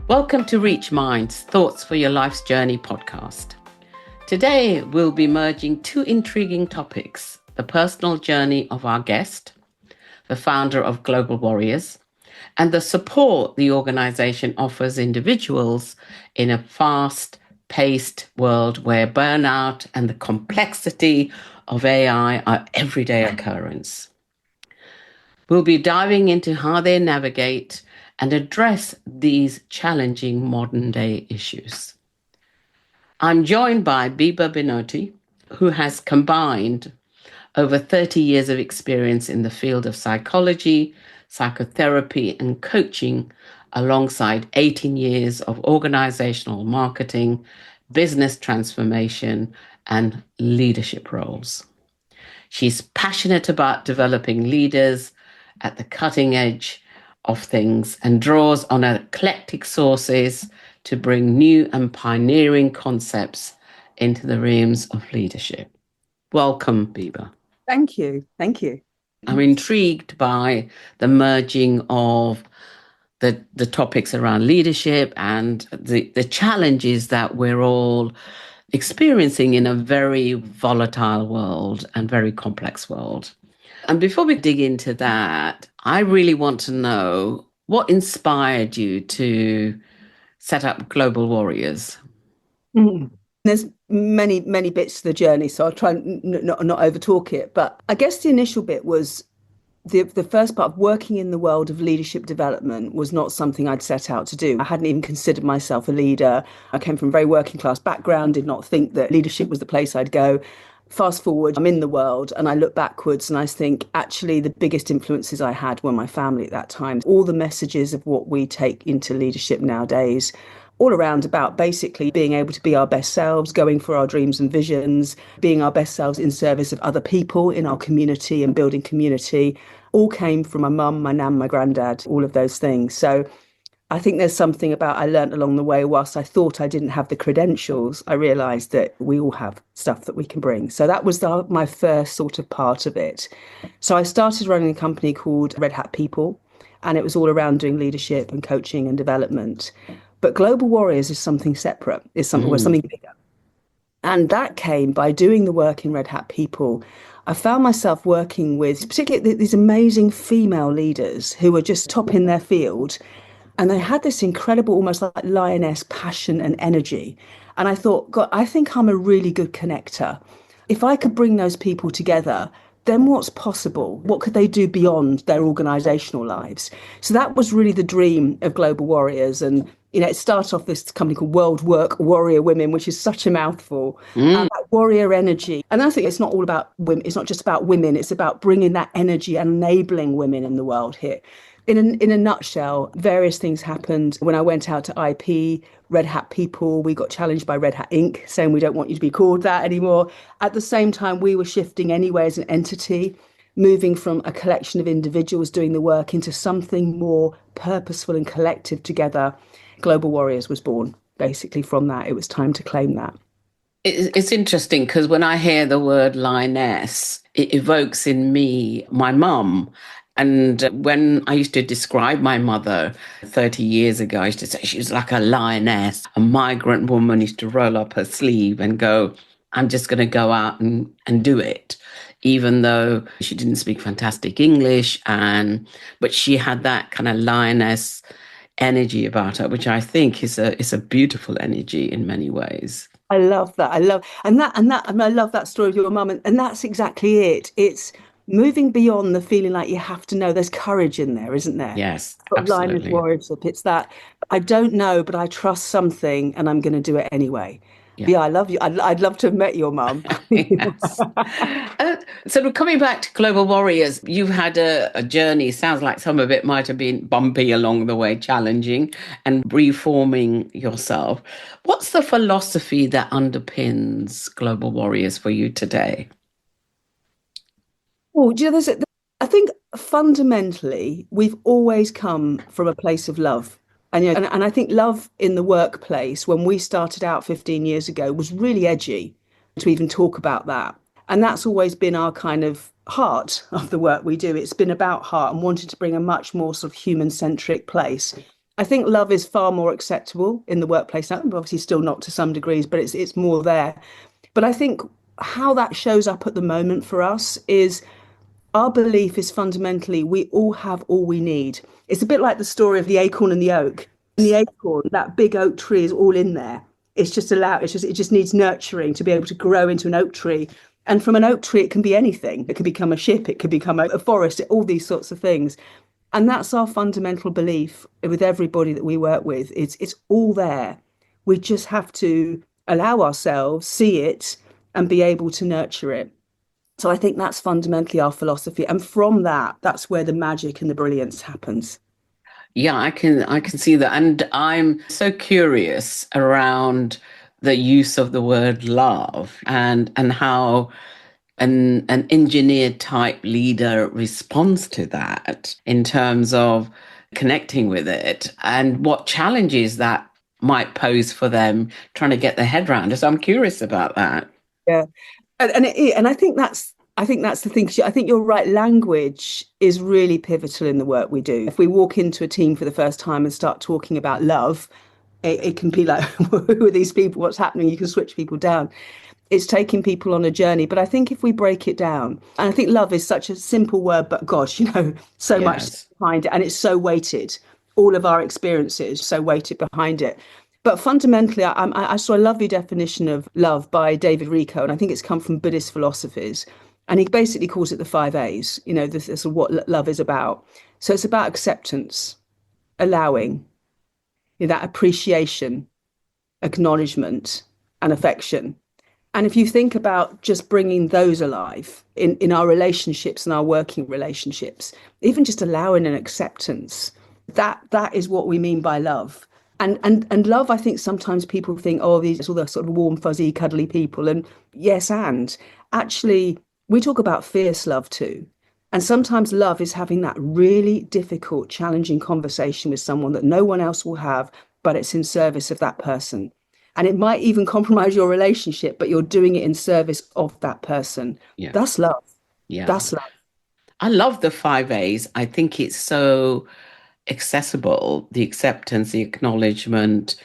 Welcome to Reach Minds, Thoughts for Your Life's Journey podcast. Today, we'll be merging two intriguing topics: the personal journey of our guest, the founder of Global Warriors, and the support the organization offers individuals in a fast-paced world where burnout and the complexity of AI are everyday occurrence. We'll be diving into how they navigate and address these challenging modern-day issues. I'm joined by Biba Binotti, who has combined over 30 years of experience in the field of psychology, psychotherapy, and coaching, alongside 18 years of organizational marketing, business transformation, and leadership roles. She's passionate about developing leaders at the cutting edge of things and draws on eclectic sources to bring new and pioneering concepts into the realms of leadership. Welcome, Biba. Thank you. I'm intrigued by the merging of the topics around leadership and the challenges that we're all experiencing in a very volatile world and very complex world. And before we dig into that, I really want to know what inspired you to set up Global Warriors. There's many bits to the journey, so I'll try and not overtalk it. But I guess the initial bit was the first part of working in the world of leadership development was not something I'd set out to do. I hadn't even considered myself a leader. I came from a very working class background, did not think that leadership was the place I'd go. Fast forward, I'm in the world and I look backwards and I think actually the biggest influences I had were my family at that time. All the messages of what we take into leadership nowadays, all around about basically being able to be our best selves, going for our dreams and visions, being our best selves in service of other people in our community and building community, all came from my mum, my nan, my granddad, all of those things. So I think there's something about I learned along the way, whilst I thought I didn't have the credentials, I realised that we all have stuff that we can bring. So that was my first sort of part of it. So I started running a company called Red Hat People, and it was all around doing leadership and coaching and development. But Global Warriors is something separate, is something bigger. And that came by doing the work in Red Hat People. I found myself working with particularly these amazing female leaders who were just top in their field. And they had this incredible, almost like lioness passion and energy. And I thought, God, I think I'm a really good connector. If I could bring those people together, then what's possible? What could they do beyond their organisational lives? So that was really the dream of Global Warriors. And, it started off this company called World Work Warrior Women, which is such a mouthful. That warrior energy. And I think it's not all about women. It's not just about women. It's about bringing that energy and enabling women in the world here. In a nutshell, various things happened. When I went out to IP, Red Hat People, we got challenged by Red Hat Inc., saying we don't want you to be called that anymore. At the same time, we were shifting anyway as an entity, moving from a collection of individuals doing the work into something more purposeful and collective together. Global Warriors was born. Basically from that, it was time to claim that. It's interesting because when I hear the word lioness, it evokes in me my mum. And when I used to describe my mother 30 years ago, I used to say she was like a lioness, a migrant woman, used to roll up her sleeve and go, I'm just going to go out and do it, even though she didn't speak fantastic English. But she had that kind of lioness energy about her, which I think is a beautiful energy in many ways. I love that. I love that story of your mum. And that's exactly it. It's moving beyond the feeling like you have to know. There's courage in there, isn't there? Yes, absolutely. Absolutely. Line of warriorship. It's that I don't know, but I trust something and I'm going to do it anyway. Yeah, I love you. I'd love to have met your mum. Yes. So coming back to Global Warriors, you've had a journey. Sounds like some of it might have been bumpy along the way, challenging and reforming yourself. What's the philosophy that underpins Global Warriors for you today? Oh, I think fundamentally, we've always come from a place of love. And I think love in the workplace, when we started out 15 years ago, was really edgy to even talk about that. And that's always been our kind of heart of the work we do. It's been about heart and wanting to bring a much more sort of human-centric place. I think love is far more acceptable in the workplace now, obviously still not to some degrees, but it's more there. But I think how that shows up at the moment for us is our belief is fundamentally we all have all we need. It's a bit like the story of the acorn and the oak. And the acorn, that big oak tree is all in there. It just needs nurturing to be able to grow into an oak tree. And from an oak tree, it can be anything. It could become a ship, it could become a forest, all these sorts of things. And that's our fundamental belief with everybody that we work with. It's all there. We just have to allow ourselves, see it, and be able to nurture it. So I think that's fundamentally our philosophy. And from that, that's where the magic and the brilliance happens. Yeah, I can see that. And I'm so curious around the use of the word love and how an engineered type leader responds to that in terms of connecting with it and what challenges that might pose for them trying to get their head around it. So I'm curious about that. Yeah. And I think that's the thing. I think you're right. Language is really pivotal in the work we do. If we walk into a team for the first time and start talking about love, it can be like, who are these people? What's happening? You can switch people down. It's taking people on a journey. But I think if we break it down, and I think love is such a simple word, but gosh, so much Yes. behind it, and it's so weighted. All of our experiences so weighted behind it. But fundamentally, I saw a lovely definition of love by David Rico, and I think it's come from Buddhist philosophies. And he basically calls it the five A's, this is what love is about. So it's about acceptance, allowing, that appreciation, acknowledgement, and affection. And if you think about just bringing those alive in our relationships and our working relationships, even just allowing an acceptance, that is what we mean by love. And love, I think sometimes people think, oh, these are all the sort of warm, fuzzy, cuddly people. And yes, and actually, we talk about fierce love too. And sometimes love is having that really difficult, challenging conversation with someone that no one else will have, but it's in service of that person. And it might even compromise your relationship, but you're doing it in service of that person. Yeah. That's love. Yeah. That's love. I love the five A's. I think it's so accessible, the acceptance, the acknowledgement.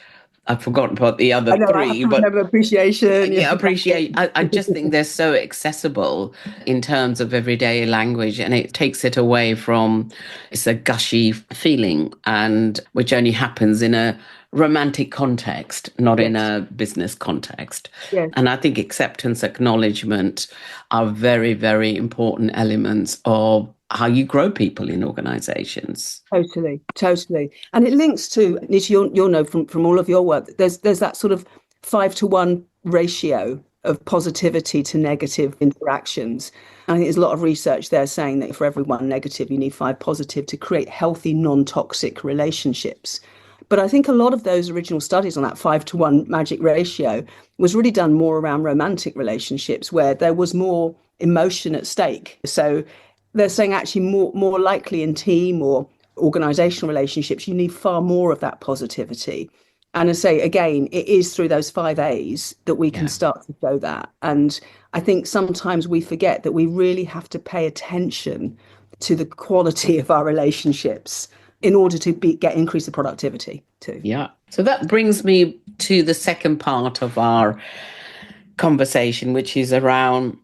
I've forgotten about the other I know I have three, to but remember appreciation. Yeah, yeah, appreciate. I just think they're so accessible in terms of everyday language, and it takes it away from it's a gushy feeling, and which only happens in a romantic context, not in yes, a business context. yes. And I think acceptance, acknowledgement are very, very important elements of how you grow people in organizations. Totally, totally. And it links to, Nisha, you'll know from all of your work, there's that sort of 5-to-1 ratio of positivity to negative interactions. I think there's a lot of research there saying that for every one negative, you need 5 positive to create healthy, non-toxic relationships. But I think a lot of those original studies on that 5-to-1 magic ratio was really done more around romantic relationships where there was more emotion at stake. So they're saying actually more likely in team or organizational relationships, you need far more of that positivity. And I say again, it is through those five A's that we can Yeah. start to show that. And I think sometimes we forget that we really have to pay attention to the quality of our relationships in order to get increase the productivity too. Yeah. So that brings me to the second part of our conversation, which is around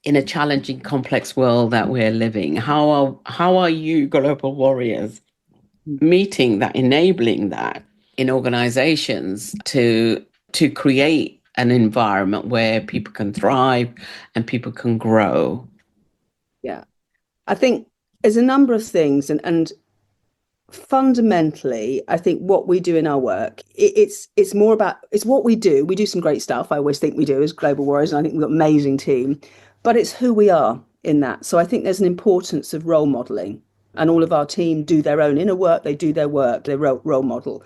in a challenging, complex world that we're living. How are you, global warriors, meeting that, enabling that in organizations to create an environment where people can thrive and people can grow? Yeah. I think there's a number of things and fundamentally, I think what we do in our work, it's more about it's what we do. We do some great stuff. I always think we do as global warriors, and I think we've got an amazing team, but it's who we are in that. So I think there's an importance of role modeling, and all of our team do their own inner work. They do their work, they role model.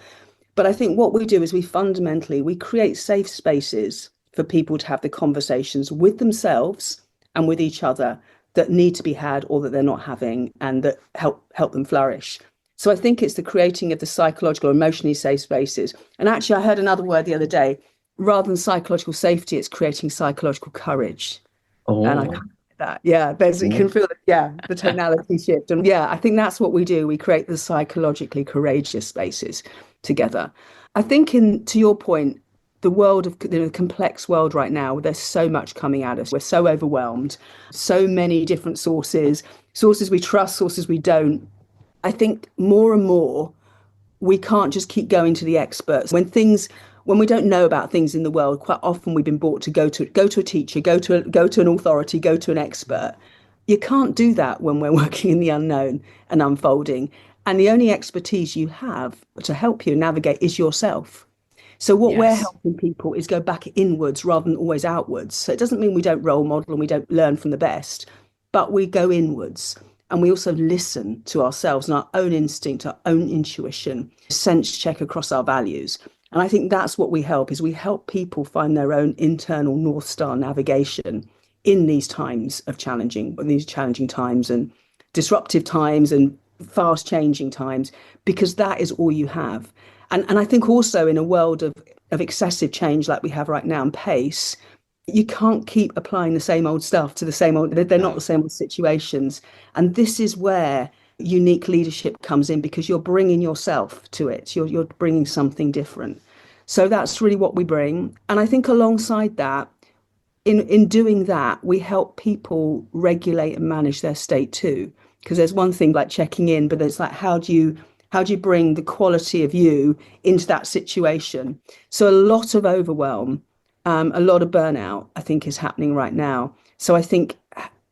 But I think what we do is we create safe spaces for people to have the conversations with themselves and with each other that need to be had or that they're not having and that help them flourish. So I think it's the creating of the psychological, emotionally safe spaces. And actually, I heard another word the other day. Rather than psychological safety, it's creating psychological courage. And I Oh, that. Yeah, you can feel the tonality shift. And yeah, I think that's what we do. We create the psychologically courageous spaces together. I think to your point, the world of the complex world right now, there's so much coming at us. We're so overwhelmed, so many different sources we trust, sources we don't. I think more and more we can't just keep going to the experts. When we don't know about things in the world, quite often we've been brought to go to a teacher, go to an authority, go to an expert. You can't do that when we're working in the unknown and unfolding. And the only expertise you have to help you navigate is yourself. So what we're Yes. helping people is go back inwards rather than always outwards. So it doesn't mean we don't role model and we don't learn from the best, but we go inwards and we also listen to ourselves and our own instinct, our own intuition, sense check across our values. And I think that's what we help people find their own internal North Star navigation in these challenging times and disruptive times and fast changing times, because that is all you have. And I think also in a world of excessive change like we have right now and pace, you can't keep applying the same old stuff to the same old, they're not the same old situations. And this is where unique leadership comes in, because you're bringing yourself to it. You're bringing something different. So that's really what we bring. And I think alongside that, in doing that, we help people regulate and manage their state too. Because there's one thing like checking in, but it's like, how do you bring the quality of you into that situation? So a lot of overwhelm, a lot of burnout, I think, is happening right now. So I think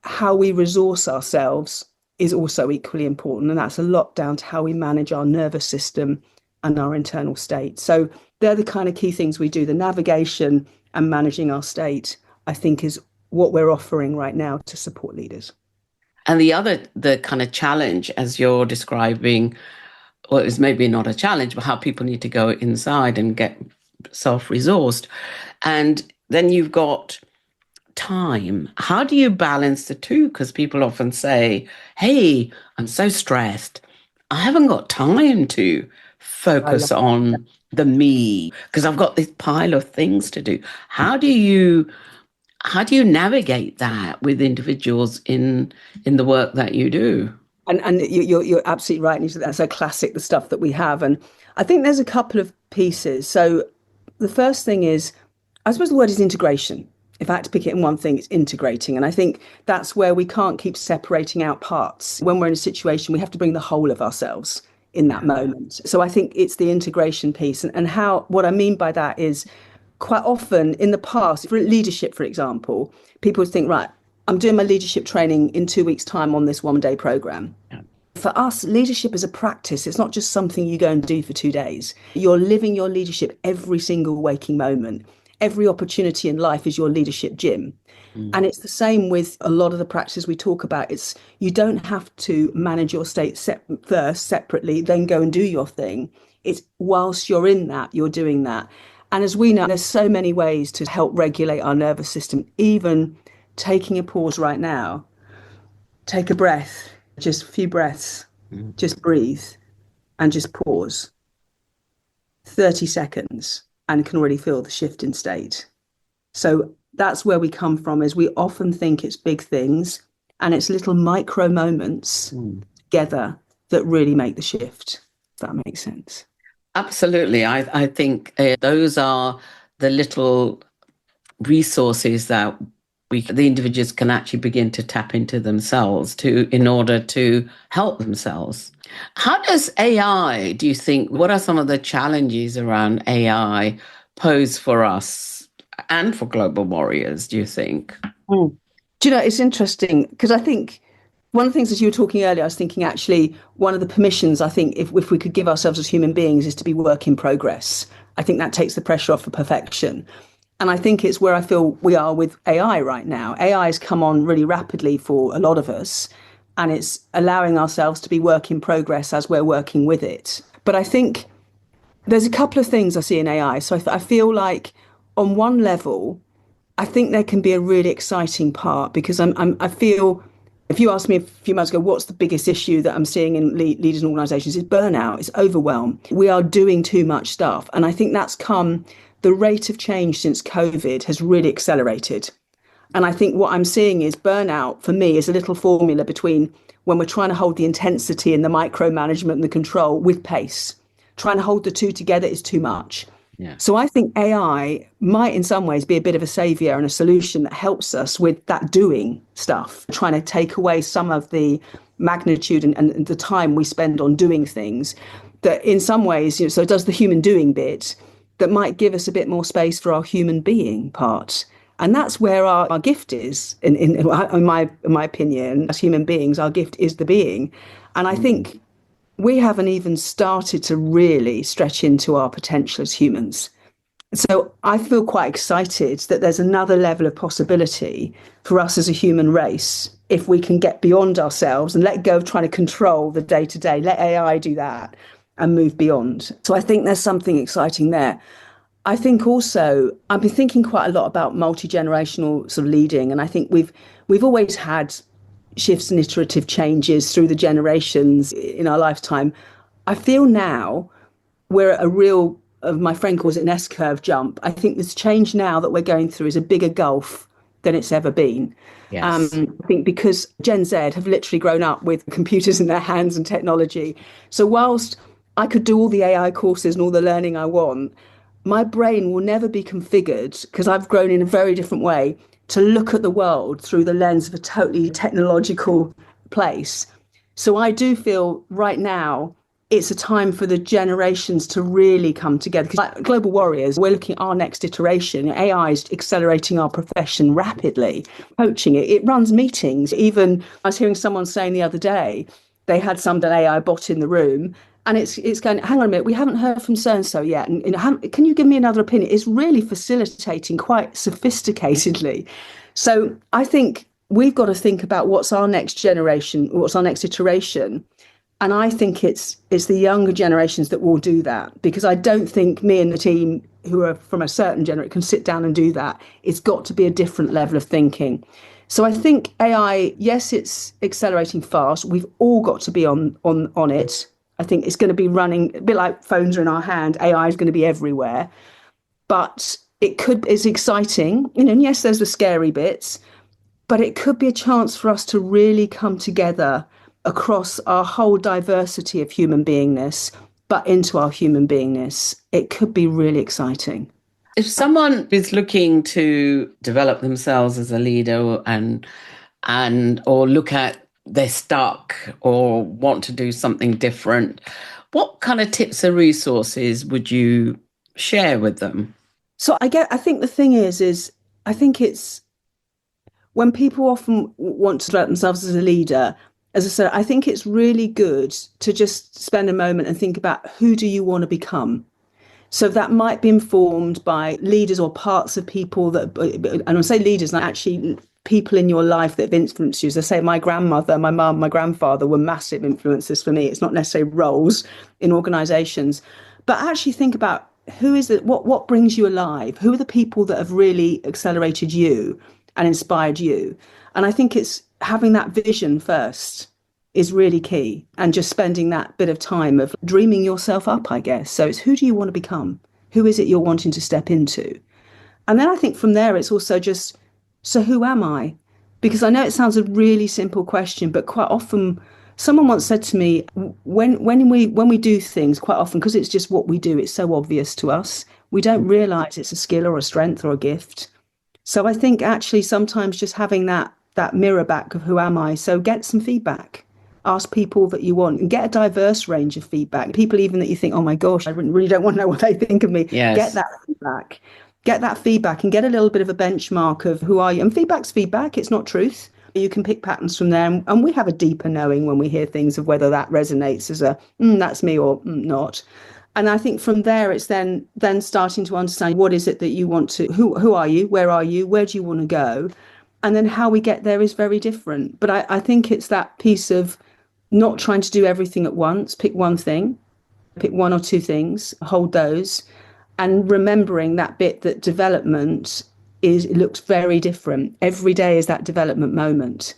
how we resource ourselves is also equally important. And that's a lot down to how we manage our nervous system and our internal state. So they're the kind of key things we do. The navigation and managing our state, I think, is what we're offering right now to support leaders. And the kind of challenge, as you're describing, well, it's maybe not a challenge, but how people need to go inside and get self-resourced. And then you've got time. How do you balance the two? Because people often say, hey, I'm so stressed. I haven't got time to I love focus on the me because I've got this pile of things to do. How do you navigate that with individuals in the work that you do? And you're absolutely right. And that's so classic, the stuff that we have. And I think there's a couple of pieces. So the first thing is, I suppose the word is integration. If I had to pick it in one thing, it's integrating. And I think that's where we can't keep separating out parts. When we're in a situation, we have to bring the whole of ourselves in that moment. So I think it's the integration piece. And what I mean by that is, quite often in the past, for leadership, for example, people would think, right, I'm doing my leadership training in 2 weeks' time on this 1-day program. Yeah. For us, leadership is a practice. It's not just something you go and do for 2 days. You're living your leadership every single waking moment. Every opportunity in life is your leadership gym. And it's the same with a lot of the practices we talk about. You don't have to manage your state first separately, then go and do your thing. It's whilst you're in that, you're doing that. And as we know, there's so many ways to help regulate our nervous system, even taking a pause right now. Take a breath, just a few breaths, just breathe and just pause. 30 seconds and can already feel the shift in state. So that's where we come from, is we often think it's big things and it's little micro moments together that really make the shift, if that makes sense. Absolutely. I think those are the little resources that the individuals can actually begin to tap into themselves in order to help themselves. How does AI, do you think, what are some of the challenges around AI pose for us and for global warriors, do you think? Do you know, it's interesting because I think one of the things, as you were talking earlier, I was thinking actually one of the permissions I think if we could give ourselves as human beings is to be work in progress. I think that takes the pressure off for perfection. And I think it's where I feel we are with AI right now. AI has come on really rapidly for a lot of us, and it's allowing ourselves to be work in progress as we're working with it. But I think there's a couple of things I see in AI. So I feel like on one level, I think there can be a really exciting part, because I feel, if you asked me a few months ago, what's the biggest issue that I'm seeing in leaders and organisations, it's burnout, it's overwhelm. We are doing too much stuff. And I think the rate of change since COVID has really accelerated. And I think what I'm seeing is burnout for me is a little formula between when we're trying to hold the intensity and the micromanagement and the control with pace. Trying to hold the two together is too much. Yeah. So I think AI might in some ways be a bit of a savior and a solution that helps us with that doing stuff, trying to take away some of the magnitude and the time we spend on doing things that in some ways, so it does the human doing bit that might give us a bit more space for our human being part. And that's where our gift is, in my opinion, as human beings, our gift is the being. And I think we haven't even started to really stretch into our potential as humans. So I feel quite excited that there's another level of possibility for us as a human race if we can get beyond ourselves and let go of trying to control the day to day, let AI do that and move beyond. So I think there's something exciting there. I think also I've been thinking quite a lot about multi-generational sort of leading, and I think we've always had shifts and iterative changes through the generations in our lifetime. I feel now we're at a real, my friend calls it an S-curve jump. I think this change now that we're going through is a bigger gulf than it's ever been. Yes. I think because Gen Z have literally grown up with computers in their hands and technology. So whilst I could do all the AI courses and all the learning I want, my brain will never be configured, because I've grown in a very different way, to look at the world through the lens of a totally technological place. So I do feel right now it's a time for the generations to really come together. Because like global warriors, we're looking at our next iteration. AI is accelerating our profession rapidly, coaching it. It runs meetings. Even I was hearing someone saying the other day, they had some AI bot in the room, and it's going, hang on a minute, we haven't heard from so-and-so yet. And can you give me another opinion? It's really facilitating quite sophisticatedly. So I think we've got to think about what's our next generation, what's our next iteration. And I think it's the younger generations that will do that, because I don't think me and the team who are from a certain generation can sit down and do that. It's got to be a different level of thinking. So I think AI, yes, it's accelerating fast. We've all got to be on it. I think it's going to be running a bit like phones are in our hand. AI is going to be everywhere, but it's exciting. And yes, there's the scary bits, but it could be a chance for us to really come together across our whole diversity of human beingness, but into our human beingness. It could be really exciting. If someone is looking to develop themselves as a leader and or look at they're stuck or want to do something different, what kind of tips and resources would you share with them? So I think the thing is I think it's when people often want to develop themselves as a leader, as I said, I think it's really good to just spend a moment and think about who do you want to become. So that might be informed by leaders or parts of people that, and I say leaders, not actually people in your life that have influenced you. As I say, my grandmother, my mum, my grandfather were massive influences for me. It's not necessarily roles in organisations, but actually think about who is it, what brings you alive? Who are the people that have really accelerated you and inspired you? And I think it's having that vision first is really key, and just spending that bit of time of dreaming yourself up, I guess. So it's who do you want to become? Who is it you're wanting to step into? And then I think from there, it's also just, so who am I? Because I know it sounds a really simple question, but quite often someone once said to me, when we do things, quite often, because it's just what we do, it's so obvious to us, we don't realize it's a skill or a strength or a gift. So I think actually sometimes just having that mirror back of who am I? So get some feedback. Ask people that you want and get a diverse range of feedback. People even that you think, oh my gosh, I really don't want to know what they think of me. Yes. Get that feedback. Get that feedback and get a little bit of a benchmark of who are you. And feedback's feedback. It's not truth. You can pick patterns from there. And we have a deeper knowing when we hear things of whether that resonates as a, that's me or not. And I think from there, it's then starting to understand what is it that you want to, who are you? Where are you? Where do you want to go? And then how we get there is very different. But I think it's that piece of not trying to do everything at once. Pick one thing, pick one or two things, hold those, and remembering that bit that development looks very different. Every day is that development moment.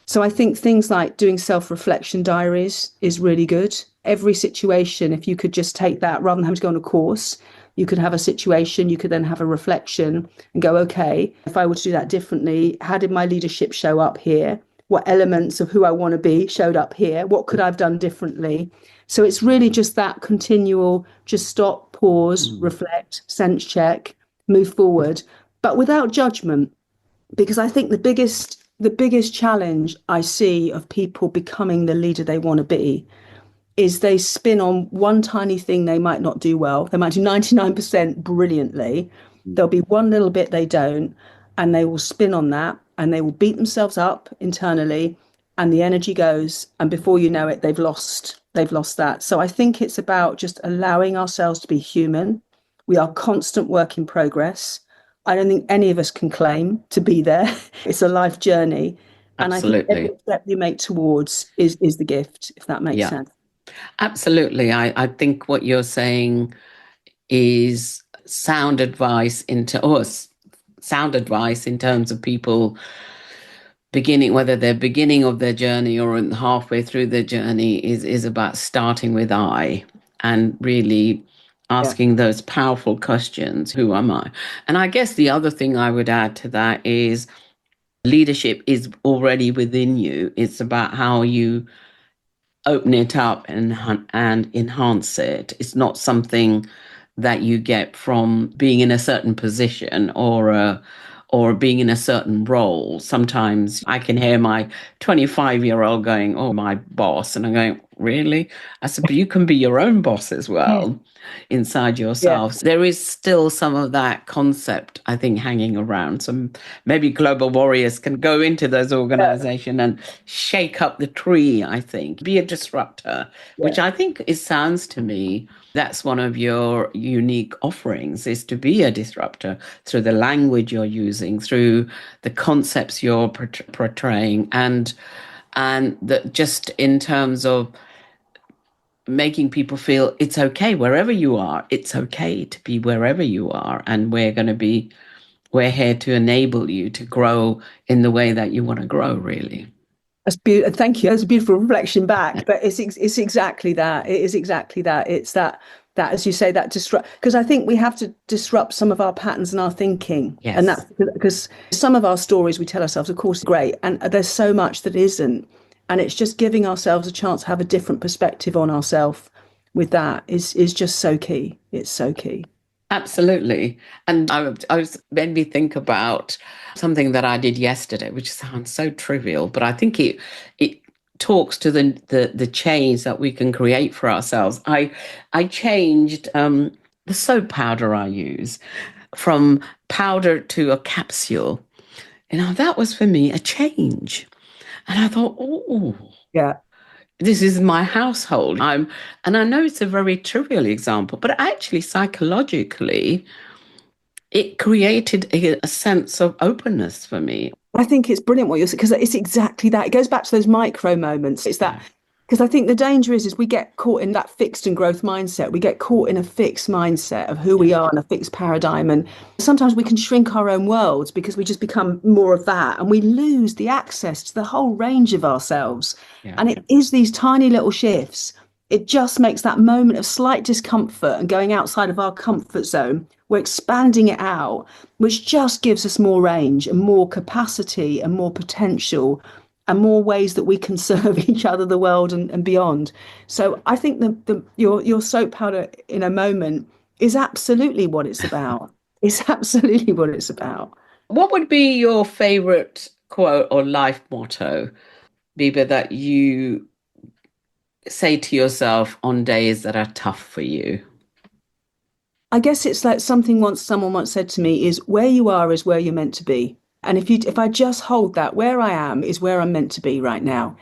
So I think things like doing self-reflection diaries is really good. Every situation, if you could just take that rather than having to go on a course, You could have a situation, you could then have a reflection and go, okay, if I were to do that differently, how did my leadership show up here? What elements of who I want to be showed up here? What could I have done differently? So it's really just that continual, just stop, pause, reflect, sense check, move forward, but without judgment. Because I think the biggest challenge I see of people becoming the leader they want to be is they spin on one tiny thing they might not do well. They might do 99% brilliantly. There'll be one little bit they don't, and they will spin on that and they will beat themselves up internally, and the energy goes, and before you know it, they've lost that. So I think it's about just allowing ourselves to be human. We are constant work in progress. I don't think any of us can claim to be there. It's a life journey. And I think every Absolutely. step you make towards is the gift, if that makes Yeah, sense. absolutely. I think what you're saying is sound advice into us, sound advice in terms of people beginning, whether they're beginning of their journey or halfway through their journey, is about starting with I and really Yeah. asking those powerful questions. Who am I? And I guess the other thing I would add to that is leadership is already within you. It's about how you open it up and enhance it. It's not something that you get from being in a certain position or being in a certain role. Sometimes I can hear my 25-year-old going, "Oh, my boss," and I'm going, "Really?" I said, "But you can be your own boss as well." Inside Yeah. yourself. There is still some of that concept, I think, hanging around. Some maybe global warriors can go into those Yeah. organizations and shake up the tree, I think. Be a disruptor, which Yeah. I think it sounds to me that's one of your unique offerings is to be a disruptor through the language you're using, through the concepts you're portraying, and that just in terms of making people feel it's okay wherever you are. It's okay to be wherever you are. And we're here to enable you to grow in the way that you want to grow, really. That's beautiful. Thank you. That's a beautiful reflection back. But it's exactly that. It is exactly that. It's that as you say, that disrupt, because I think we have to disrupt some of our patterns and our thinking. And that's Yes, because some of our stories we tell ourselves, of course, are great. And there's so much that isn't. And it's just giving ourselves a chance to have a different perspective on ourselves with that is just so key. It's so key. absolutely. And I was made me think about something that I did yesterday, which sounds so trivial, but I think it talks to the change that we can create for ourselves. I changed the soap powder I use from powder to a capsule. You know, that was for me a change. And I thought, oh, Yeah. this is my household. And I know it's a very trivial example, but actually psychologically, it created a sense of openness for me. I think it's brilliant what you're saying because it's exactly that. It goes back to those micro moments. It's that Yeah, because I think the danger is we get caught in that fixed and growth mindset. We get caught in a fixed mindset of who we yeah, are and a fixed paradigm. And sometimes we can shrink our own worlds because we just become more of that and we lose the access to the whole range of ourselves. yeah, And it is these tiny little shifts. It just makes that moment of slight discomfort and going outside of our comfort zone. We're expanding it out, which just gives us more range and more capacity and more potential and more ways that we can serve each other, the world, and beyond. So I think your soap powder in a moment is absolutely what it's about. It's absolutely what it's about. What would be your favorite quote or life motto, Biba, that you say to yourself on days that are tough for you? I guess it's like someone once said to me is where you are is where you're meant to be. And if I just hold that, where I am is where I'm meant to be right now.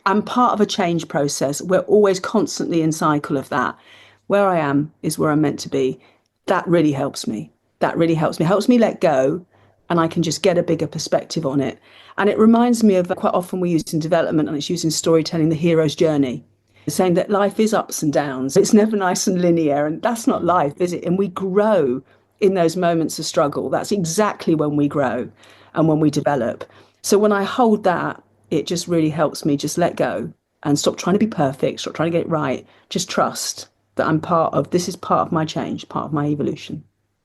I'm part of a change process. We're always constantly in cycle of that. Where I am is where I'm meant to be. That really helps me. That really helps me. Helps me let go and I can just get a bigger perspective on it. And it reminds me of quite often we use in development and it's used in storytelling, the hero's journey, saying that life is ups and downs. It's never nice and linear. And that's not life, is it? And we grow in those moments of struggle. That's exactly when we grow and when we develop. So when I hold that, it just really helps me just let go and stop trying to be perfect, stop trying to get it right. Just trust. that I'm part of. This is part of my change, part of my evolution.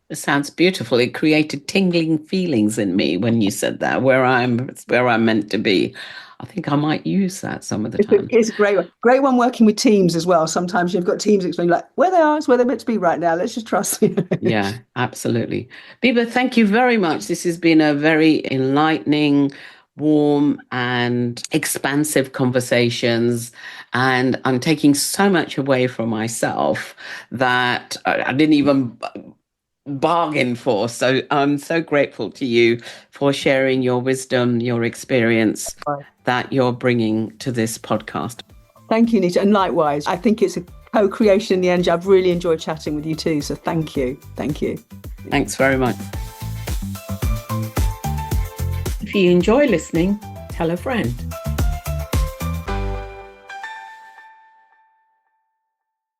It sounds beautiful. It created tingling feelings in me when you said that, it's where I'm meant to be. I think I might use that some of the time. It's a great one. Great one working with teams as well. Sometimes you've got teams explaining like where they are is where they're meant to be right now. Let's just trust. Yeah, absolutely. Biba, thank you very much. This has been a very enlightening, warm, and expansive conversations. And I'm taking so much away from myself that I didn't even bargain for. So I'm so grateful to you for sharing your wisdom, your experience that you're bringing to this podcast. Thank you, Nita. And likewise, I think it's a co-creation in the end. I've really enjoyed chatting with you too. So thank you. Thank you. Thanks very much. If you enjoy listening, tell a friend.